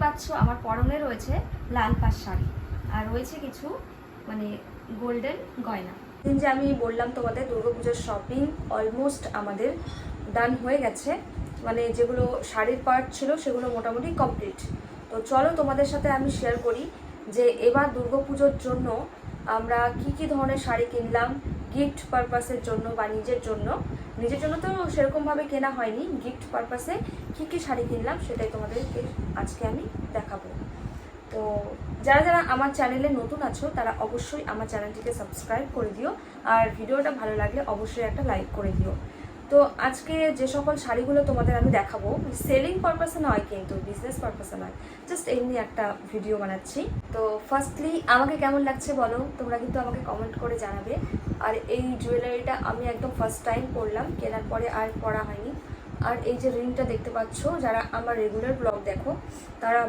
পাচ্ছ আমার পরনে রয়েছে লাল পাড় শাড়ি আর রয়েছে কিছু মানে গোল্ডেন গয়না। দিন যে আমি বললাম তোমাদের দুর্গাপুজোর শপিং অলমোস্ট আমাদের ডান হয়ে গেছে, মানে যেগুলো শাড়ির পার্ট ছিল সেগুলো মোটামুটি কমপ্লিট। তো চলো তোমাদের সাথে আমি শেয়ার করি যে এবার দুর্গাপুজোর জন্য আমরা কি ধরনের শাড়ি কিনলাম গিফট পারপাসের জন্য বা নিজের জন্য তো সেরকমভাবে কেনা হয়নি, গিফট পারপাসে কি শাড়ি কিনলাম সেটাই তোমাদেরকে আজকে আমি দেখাবো। তো যারা যারা আমার চ্যানেলে নতুন আছো তারা অবশ্যই আমার চ্যানেলটিকে সাবস্ক্রাইব করে দিও, আর ভিডিওটা ভালো লাগলে অবশ্যই একটা লাইক করে দিও। তো আজকে যে সকল শাড়িগুলো তোমাদের আমি দেখাবো সেলিং পারপাসে নয়, কিন্তু বিজনেস পারপাসে নয়, জাস্ট এমনি একটা ভিডিও বানাচ্ছি। তো ফার্স্টলি আমাকে কেমন লাগছে বলো, তোমরা কিন্তু আমাকে কমেন্ট করে জানাবে। আর এই জুয়েলারিটা আমি একদম ফার্স্ট টাইম পরলাম, কেনার পরে আর পরা হয়নি। আর এই যে রিংটা দেখতে পাচ্ছ, যারা আমার রেগুলার ব্লগ দেখো তারা